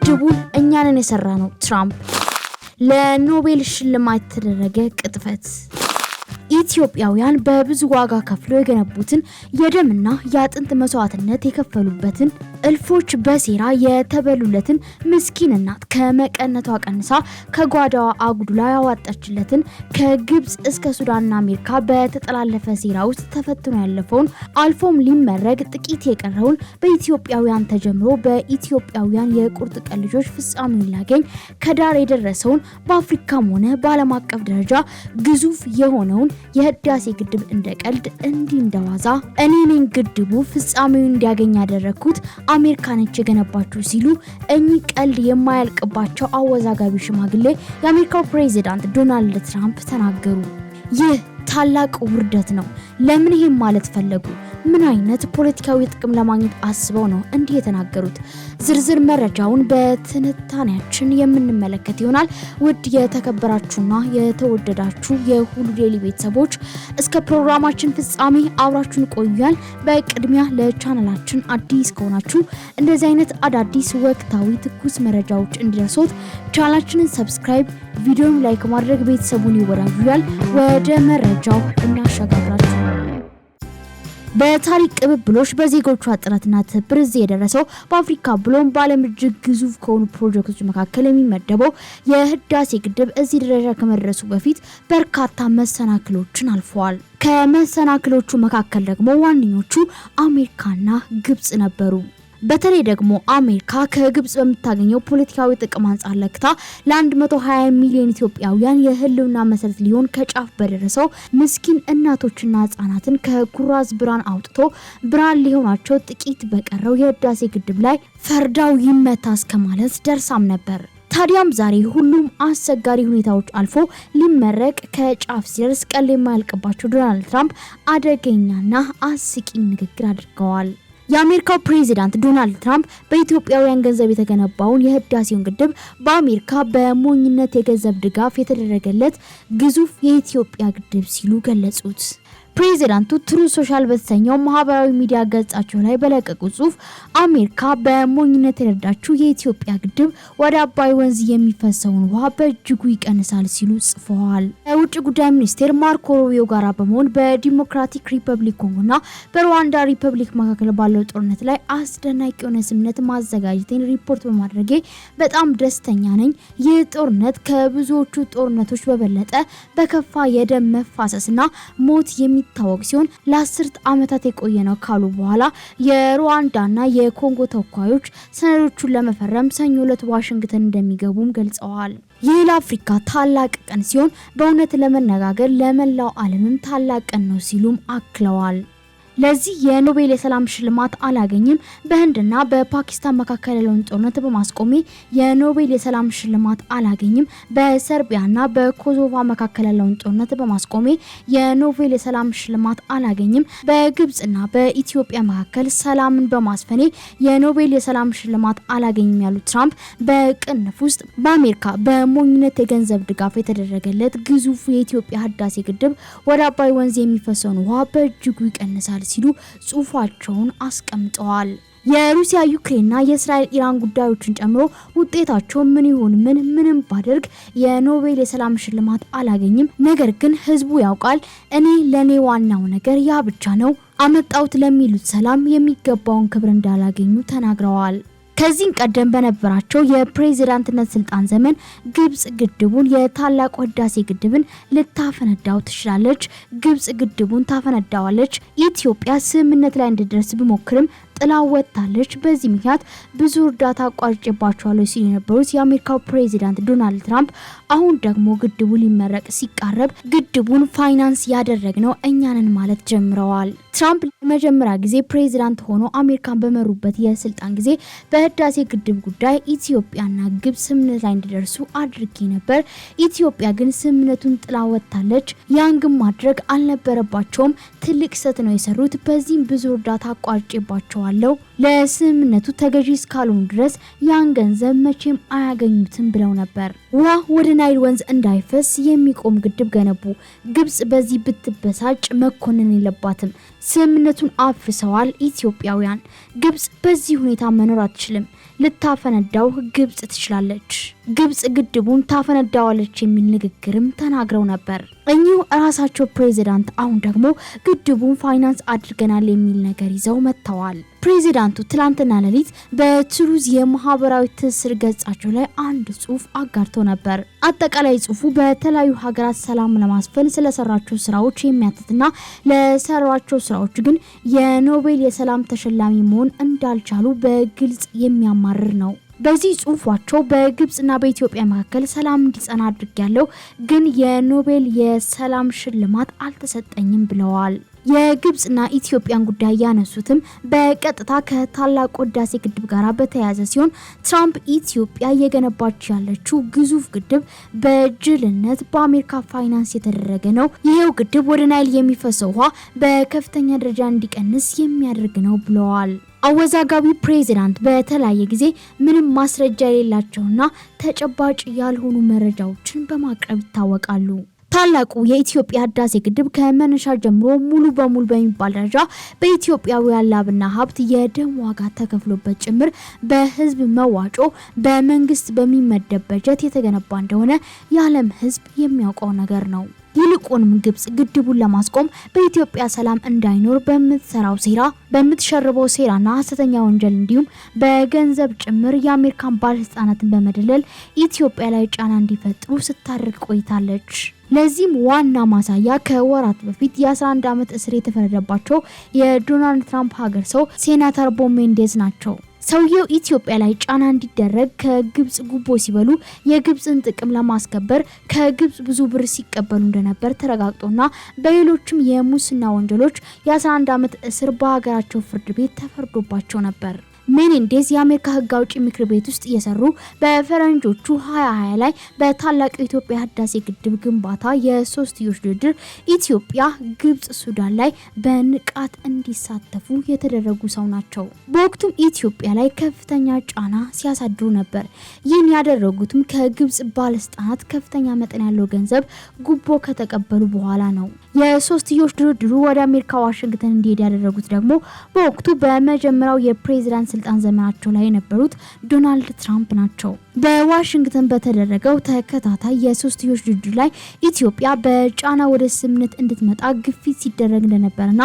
ግድቡን እኛንን የሰራነው ትራምፕ ለኖቤል ሽልማት ተደረገ ቅጥፈት ኢትዮጵያውያን በብዙ ዋጋ ከፍለው የገነቡትን የደምና የአጥንት መስዋዕትነት የከፈሉበትን እልፎች በሴራ የተበሉለትን ምስኪን እናት ከመቀነቷ ቀንሳ ከጓዳዋ አጉድላ ያዋጣችለትን ከግብጽ እስከ ሱዳንና አሜሪካ በተጠላለፈ ሴራ ውስጥ ተፈትኖ ያለፈውን አልፎም ሊመረግ ጥቂት የቀረውን በኢትዮጵያውያን ተጀምሮ በኢትዮጵያውያን የቁርጥ ቀን ልጆች ፍጻሜውን ሊያገኝ ከዳር የደረሰውን በአፍሪካም ሆነ በዓለም አቀፍ ደረጃ ግዙፍ የሆነውን የህዳሴ ግድብ እንደቀልድ እንደዋዛ እኔ ነኝ ግድቡ ፍጻሜውን እንዲያገኝ ያደረኩት አሜሪካ ነች የገነባችው ሲሉ እኚህ ቀልድ የማያልቅባቸው አወዛጋቢ ሽማግሌ የአሜሪካው ፕሬዚዳንት ዶናልድ ትራምፕ ተናገሩ። ይህ ታላቅ ውርደት ነው። ለምን ይሄን ማለት ፈለጉ? ምን አይነት ፖለቲካዊ ጥቅም ለማግኘት አስበው ነው እንዲህ የተናገሩት? ዝርዝር መረጃውን በትንታኔያችን የምንመለከት ይሆናል። ውድ የተከበራችሁና የተወደዳችሁ የሁሉ ዴይሊ ቤተሰቦች እስከ ፕሮግራማችን ፍጻሜ አብራችሁን ቆዩያል። በቅድሚያ ለቻናላችን አዲስ ከሆናችሁ እንደዚህ አይነት አዳዲስ ወቅታዊ ትኩስ መረጃዎች እንዲደርሶት ቻናላችንን ሰብስክራይብ፣ ቪዲዮውን ላይክ ማድረግ ቤተሰቡን ይወዳጁያል። ወደ መረጃው እናሸጋግራችሁ። በታሪክ ቅብብሎች በዜጎቿ ጥረትና ትብብር እዚህ የደረሰው በአፍሪካ ብሎም በዓለም እጅግ ግዙፍ ከሆኑ ፕሮጀክቶች መካከል የሚመደበው የህዳሴ ግድብ እዚህ ደረጃ ከመድረሱ በፊት በርካታ መሰናክሎችን አልፈዋል። ከመሰናክሎቹ መካከል ደግሞ ዋነኞቹ አሜሪካና ግብጽ ነበሩ። በተለይ ደግሞ አሜሪካ ከግብጽ በምታገኘው ፖለቲካዊ ጥቅም አንጻር ለክታ ለ120 ሚሊዮን ኢትዮጵያውያን የህልውና መሰረት ሊሆን ከጫፍ በደረሰው ምስኪን እናቶችና ህጻናትን ከኩራዝ ብርሃን አውጥቶ ብርሃን ሊሆናቸው ጥቂት በቀረው የህዳሴ ግድብ ላይ ፈርዳው ይመታ እስከማለት ደርሳም ነበር። ታዲያም ዛሬ ሁሉም አስቸጋሪ ሁኔታዎች አልፎ ሊመረቅ ከጫፍ ሲደርስ ቀል የማያልቅባቸው ዶናልድ ትራምፕ አደገኛና አስቂኝ ንግግር አድርገዋል። የአሜሪካው ፕሬዚዳንት ዶናልድ ትራምፕ በኢትዮጵያውያን ገንዘብ የተገነባውን የህዳሴውን ግድብ በአሜሪካ በሞኝነት የገንዘብ ድጋፍ የተደረገለት ግዙፍ የኢትዮጵያ ግድብ ሲሉ ገለጹት። ፕሬዚዳንቱ ትሩ ሶሻል በተሰኘው ማህበራዊ ሚዲያ ገጻቸው ላይ በለቀቁት ጽሁፍ አሜሪካ በሞኝነት የረዳችው የኢትዮጵያ ግድብ ወደ አባይ ወንዝ የሚፈሰውን ውሃ በእጅጉ ይቀንሳል ሲሉ ጽፈዋል። የውጭ ጉዳይ ሚኒስቴር ማርኮ ሩቢዮ ጋር በመሆን በዲሞክራቲክ ሪፐብሊክ ኮንጎና በሩዋንዳ ሪፐብሊክ መካከል ባለው ጦርነት ላይ አስደናቂ የሆነ ስምምነት ማዘጋጀቴን ሪፖርት በማድረጌ በጣም ደስተኛ ነኝ። ይህ ጦርነት ከብዙዎቹ ጦርነቶች በበለጠ በከፋ የደም መፋሰስና ሞት የሚታወቅ ሲሆን ለ10 ዓመታት የቆየ ነው ካሉ በኋላ የሩዋንዳና የኮንጎ ተወካዮች ሰነዶቹን ለመፈረም ሰኞ ዕለት ዋሽንግተን እንደሚገቡም ገልጸዋል። ይህ ለአፍሪካ ታላቅ ቀን ሲሆን በእውነት ለመነጋገር ለመላው ዓለምም ታላቅ ቀን ነው ሲሉም አክለዋል። ለዚህ የኖቤል የሰላም ሽልማት አላገኝም። በህንድና በፓኪስታን መካከል ያለውን ጦርነት በማስቆሜ የኖቤል የሰላም ሽልማት አላገኝም። በሰርቢያና በኮሶቮ መካከል ያለውን ጦርነት በማስቆሜ የኖቤል የሰላም ሽልማት አላገኝም። በግብጽና በኢትዮጵያ መካከል ሰላምን በማስፈኔ የኖቤል የሰላም ሽልማት አላገኝም ያሉት ትራምፕ በቅንፍ ውስጥ በአሜሪካ በሞኝነት የገንዘብ ድጋፍ የተደረገለት ግዙፍ የኢትዮጵያ ህዳሴ ግድብ ወደ አባይ ወንዝ የሚፈሰውን ውሃ በእጅጉ ይቀንሳል ሲሉ ጽሁፋቸውን አስቀምጠዋል። የሩሲያ ዩክሬንና የእስራኤል ኢራን ጉዳዮችን ጨምሮ ውጤታቸው ምን ይሁን ምንም ባደርግ የኖቤል የሰላም ሽልማት አላገኝም። ነገር ግን ህዝቡ ያውቃል ለኔ ዋናው ነገር ያ ብቻ ነው። አመጣውት ለሚሉት ሰላም የሚገባውን ክብር እንዳላገኙ ተናግረዋል። ከዚህ ቀደም በነበራቸው የፕሬዝዳንትነት ስልጣን ዘመን ግብጽ ግድቡን የታላቁ ህዳሴ ግድብን ልታፈነዳው ትችላለች፣ ግብጽ ግድቡን ታፈነዳዋለች። ኢትዮጵያ ስምምነት ላይ እንድትደርስ ቢሞክርም ጥላው ወጣለች። በዚህ ምክንያት ብዙ እርዳታ አቋርጬባቸዋለሁ ሲሉ የነበሩት የአሜሪካው ፕሬዚዳንት ዶናልድ ትራምፕ አሁን ደግሞ ግድቡ ሊመረቅ ሲቃረብ ግድቡን ፋይናንስ ያደረግነው እኛንን ማለት ጀምረዋል። ትራምፕ ለመጀመሪያ ጊዜ ፕሬዚዳንት ሆኖ አሜሪካን በመሩበት የስልጣን ጊዜ በህዳሴ ግድብ ጉዳይ ኢትዮጵያና ግብጽ ስምምነት ላይ እንዲደርሱ አድርጌ ነበር። ኢትዮጵያ ግን ስምምነቱን ጥላው ወጣለች። ያን ግን ማድረግ አልነበረባቸውም። ትልቅ ስህተት ነው የሰሩት። በዚህም ብዙ እርዳታ አቋርጬባቸዋለሁ። ለስምምነቱ ተገዢ እስካልሆኑ ድረስ ያን ገንዘብ መቼም አያገኙትም ብለው ነበር። ውሃ ወደ ናይል ወንዝ እንዳይፈስ የሚቆም ግድብ ገነቡ። ግብጽ በዚህ ብትበሳጭ መኮንን የለባትም። ስምምነቱን አፍርሰዋል ኢትዮጵያውያን። ግብጽ በዚህ ሁኔታ መኖር አትችልም። ልታፈነዳው ግብጽ ትችላለች። ግብጽ ግድቡን ታፈነዳዋለች የሚል ንግግርም ተናግረው ነበር። እኚሁ ራሳቸው ፕሬዚዳንት አሁን ደግሞ ግድቡን ፋይናንስ አድርገናል የሚል ነገር ይዘው መጥተዋል። ፕሬዚዳንቱ ትላንትና ሌሊት በትሩዝ የማህበራዊ ትስስር ገጻቸው ላይ አንድ ጽሁፍ አጋርተው ነበር። አጠቃላይ ጽሁፉ በተለያዩ ሀገራት ሰላም ለማስፈን ስለሰራቸው ስራዎች የሚያትትና ለሰራቸው ስራዎች ግን የኖቤል የሰላም ተሸላሚ መሆን እንዳልቻሉ በግልጽ የሚያማርር ነው። በዚህ ጽሁፋቸው በግብጽና በኢትዮጵያ መካከል ሰላም እንዲጸና አድርጊያለሁ፣ ግን የኖቤል የሰላም ሽልማት አልተሰጠኝም ብለዋል። የግብጽና ኢትዮጵያን ጉዳይ ያነሱትም በቀጥታ ከታላቁ ህዳሴ ግድብ ጋር በተያያዘ ሲሆን ትራምፕ ኢትዮጵያ የገነባች ያለችው ግዙፍ ግድብ በጅልነት በአሜሪካ ፋይናንስ የተደረገ ነው፣ ይሄው ግድብ ወደ ናይል የሚፈሰው ውሃ በከፍተኛ ደረጃ እንዲቀንስ የሚያደርግ ነው ብለዋል። አወዛጋቢ ፕሬዚዳንት በተለያየ ጊዜ ምንም ማስረጃ የሌላቸውና ተጨባጭ ያልሆኑ መረጃዎችን በማቅረብ ይታወቃሉ። ታላቁ የኢትዮጵያ ህዳሴ ግድብ ከመነሻ ጀምሮ ሙሉ በሙሉ በሚባል ደረጃ በኢትዮጵያውያን ላብና ሀብት የደም ዋጋ ተከፍሎበት ጭምር በህዝብ መዋጮ በመንግስት በሚመደብ በጀት የተገነባ እንደሆነ የዓለም ህዝብ የሚያውቀው ነገር ነው። ይልቁንም ግብጽ ግድቡን ለማስቆም በኢትዮጵያ ሰላም እንዳይኖር በምትሸርበው ሴራና ሐሰተኛ ወንጀል እንዲሁም በገንዘብ ጭምር የአሜሪካን ባለስልጣናትን በመደለል ኢትዮጵያ ላይ ጫና እንዲፈጥሩ ስታደርግ ቆይታለች። ለዚህም ዋና ማሳያ ከወራት በፊት የ11 ዓመት እስር የተፈረደባቸው የዶናልድ ትራምፕ ሀገር ሰው ሴናተር ቦብ ሜንዴዝ ናቸው። ሰውየው ኢትዮጵያ ላይ ጫና እንዲደረግ ከግብጽ ጉቦ ሲበሉ የግብጽን ጥቅም ለማስከበር ከግብጽ ብዙ ብር ሲቀበሉ እንደነበር ተረጋግጦና በሌሎችም የሙስና ወንጀሎች የ11 ዓመት እስር በሀገራቸው ፍርድ ቤት ተፈርዶባቸው ነበር። ሜኔንዴዝ የአሜሪካ ህግ አውጪ ምክር ቤት ውስጥ እየሰሩ በፈረንጆቹ 2020 ላይ በታላቁ የኢትዮጵያ ህዳሴ ግድብ ግንባታ የሶስትዮሽ ድርድር ኢትዮጵያ፣ ግብጽ፣ ሱዳን ላይ በንቃት እንዲሳተፉ የተደረጉ ሰው ናቸው። በወቅቱም ኢትዮጵያ ላይ ከፍተኛ ጫና ሲያሳድሩ ነበር። ይህን ያደረጉትም ከግብጽ ባለስልጣናት ከፍተኛ መጠን ያለው ገንዘብ ጉቦ ከተቀበሉ በኋላ ነው። የሶስትዮሽ ድርድሩ ወደ አሜሪካ ዋሽንግተን እንዲሄድ ያደረጉት ደግሞ በወቅቱ በመጀመሪያው የፕሬዝዳንት ስልጣን ዘመናቸው ላይ የነበሩት ዶናልድ ትራምፕ ናቸው። በዋሽንግተን በተደረገው ተከታታይ የሶስትዮሽ ድርድር ላይ ኢትዮጵያ በጫና ወደ ስምምነት እንድትመጣ ግፊት ሲደረግ እንደነበርና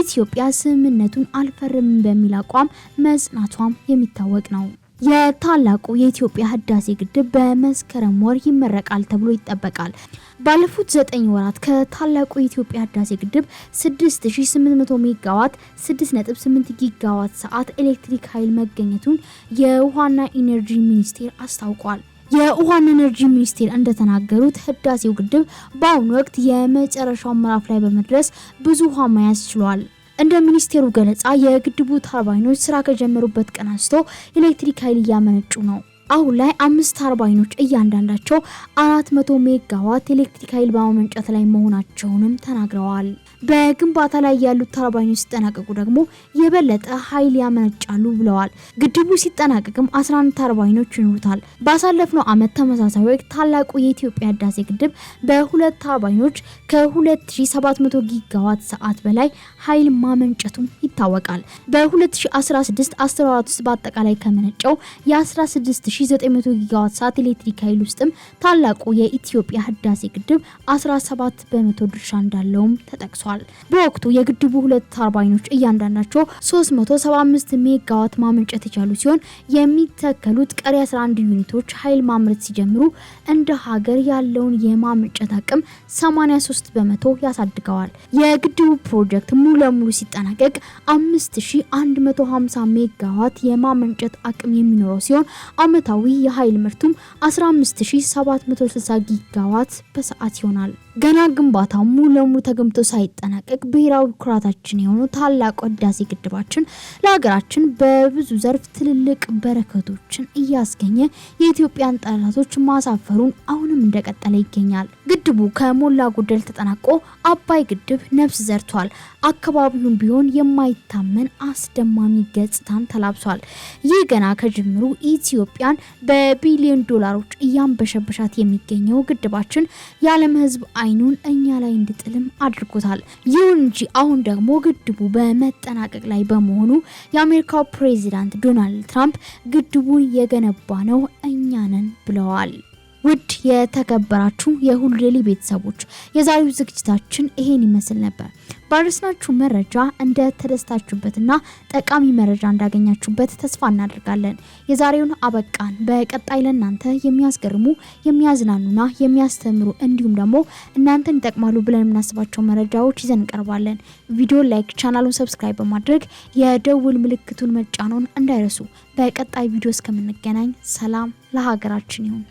ኢትዮጵያ ስምምነቱን አልፈርምም በሚል አቋም መጽናቷም የሚታወቅ ነው። የታላቁ የኢትዮጵያ ህዳሴ ግድብ በመስከረም ወር ይመረቃል ተብሎ ይጠበቃል። ባለፉት 9 ወራት ከታላቁ የኢትዮጵያ ህዳሴ ግድብ 6800 ሜጋዋት 6.8 ጊጋዋት ሰዓት ኤሌክትሪክ ኃይል መገኘቱን የውሃና ኢነርጂ ሚኒስቴር አስታውቋል። የውሃና ኢነርጂ ሚኒስቴር እንደተናገሩት ህዳሴው ግድብ በአሁኑ ወቅት የመጨረሻው ምዕራፍ ላይ በመድረስ ብዙ ውሃ መያዝ ችሏል። እንደ ሚኒስቴሩ ገለጻ የግድቡ ተርባይኖች ስራ ከጀመሩበት ቀን አንስቶ ኤሌክትሪክ ኃይል እያመነጩ ነው። አሁን ላይ 5 ተርባይኖች እያንዳንዳቸው 400 ሜጋዋት ኤሌክትሪክ ኃይል በማመንጨት ላይ መሆናቸውንም ተናግረዋል። በግንባታ ላይ ያሉት ተርባይኖች ሲጠናቀቁ ደግሞ የበለጠ ኃይል ያመነጫሉ ብለዋል። ግድቡ ሲጠናቀቅም 11 ተርባይኖች ይኖሩታል። ባሳለፍነው ዓመት ተመሳሳይ ወቅት ታላቁ የኢትዮጵያ ህዳሴ ግድብ በ2 ተርባይኖች ከ2700 ጊጋዋት ሰዓት በላይ ኃይል ማመንጨቱም ይታወቃል። በ2016 10 ወራት ውስጥ በአጠቃላይ ከመነጨው የ16900 ጊጋዋት ሰዓት ኤሌክትሪክ ኃይል ውስጥም ታላቁ የኢትዮጵያ ህዳሴ ግድብ 17 በመቶ ድርሻ እንዳለውም ተጠቅሷል። በወቅቱ የግድቡ 2 ተርባይኖች እያንዳንዳቸው 375 ሜጋዋት ማመንጨት የቻሉ ሲሆን የሚተከሉት ቀሪ 11 ዩኒቶች ኃይል ማምረት ሲጀምሩ እንደ ሀገር ያለውን የማመንጨት አቅም 83 በመቶ ያሳድገዋል። የግድቡ ፕሮጀክት ሙሉ ለሙሉ ሲጠናቀቅ 5150 ሜጋዋት የማመንጨት አቅም የሚኖረው ሲሆን አመታዊ የኃይል ምርቱም 15760 ጊጋዋት በሰዓት ይሆናል። ገና ግንባታው ሙሉ ለሙሉ ተገንብቶ ሳይጠናቀቅ ብሔራዊ ኩራታችን የሆነው ታላቁ ህዳሴ ግድባችን ለሀገራችን በብዙ ዘርፍ ትልልቅ በረከቶችን እያስገኘ የኢትዮጵያን ጠላቶች ማሳፈሩን አሁንም እንደቀጠለ ይገኛል። ግድቡ ከሞላ ጎደል ተጠናቆ አባይ ግድብ ነፍስ ዘርቷል። አካባቢውን ቢሆን የማይታመን አስደማሚ ገጽታን ተላብሷል። ይህ ገና ከጅምሩ ኢትዮጵያን በቢሊዮን ዶላሮች እያንበሸበሻት የሚገኘው ግድባችን የዓለም ህዝብ አይኑን እኛ ላይ እንዲጥልም አድርጎታል። ይሁን እንጂ አሁን ደግሞ ግድቡ በመጠናቀቅ ላይ በመሆኑ የአሜሪካው ፕሬዚዳንት ዶናልድ ትራምፕ ግድቡን የገነባ ነው እኛ ነን ብለዋል። ውድ የተከበራችሁ የሁሉ ዴይሊ ቤተሰቦች የዛሬው ዝግጅታችን ይሄን ይመስል ነበር። ባረስናችሁ መረጃ እንደ ተደስታችሁበትና ጠቃሚ መረጃ እንዳገኛችሁበት ተስፋ እናደርጋለን። የዛሬውን አበቃን። በቀጣይ ለእናንተ የሚያስገርሙ የሚያዝናኑና የሚያስተምሩ እንዲሁም ደግሞ እናንተን ይጠቅማሉ ብለን የምናስባቸው መረጃዎች ይዘን እንቀርባለን። ቪዲዮ ላይክ፣ ቻናሉን ሰብስክራይብ በማድረግ የደውል ምልክቱን መጫኖን እንዳይረሱ። በቀጣይ ቪዲዮ እስከምንገናኝ ሰላም ለሀገራችን ይሁን።